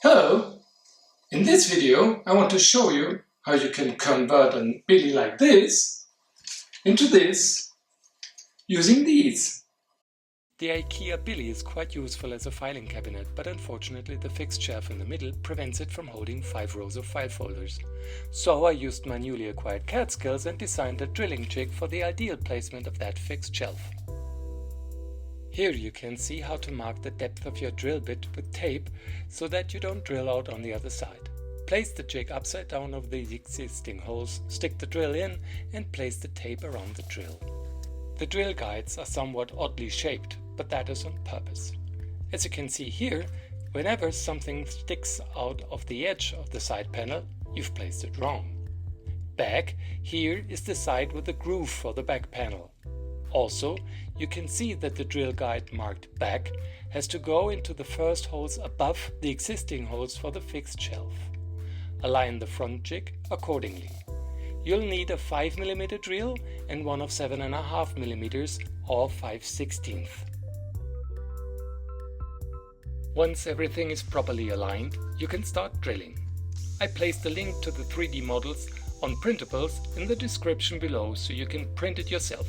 Hello! In this video I want to show you how you can convert a Billy like this into this using these. The IKEA Billy is quite useful as a filing cabinet, but unfortunately the fixed shelf in the middle prevents it from holding 5 rows of file folders. So I used my newly acquired CAD skills and designed a drilling jig for the ideal placement of that fixed shelf. Here you can see how to mark the depth of your drill bit with tape so that you don't drill out on the other side. Place the jig upside down over the existing holes, stick the drill in and place the tape around the drill. The drill guides are somewhat oddly shaped, but that is on purpose. As you can see here, whenever something sticks out of the edge of the side panel, you've placed it wrong. Back, here is the side with the groove for the back panel. Also, you can see that the drill guide marked back has to go into the first holes above the existing holes for the fixed shelf. Align the front jig accordingly. You'll need a 5mm drill and one of 7.5mm or 5/16. Once everything is properly aligned, you can start drilling. I placed a link to the 3D models on printables in the description below so you can print it yourself.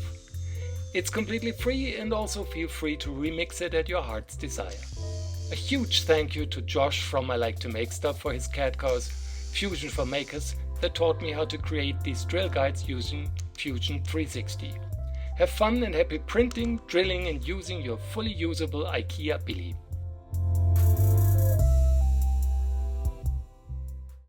It's completely free, and also feel free to remix it at your heart's desire. A huge thank you to Josh from I Like to Make Stuff for his CAD course, Fusion for Makers, that taught me how to create these drill guides using Fusion 360. Have fun and happy printing, drilling and using your fully usable IKEA Billy.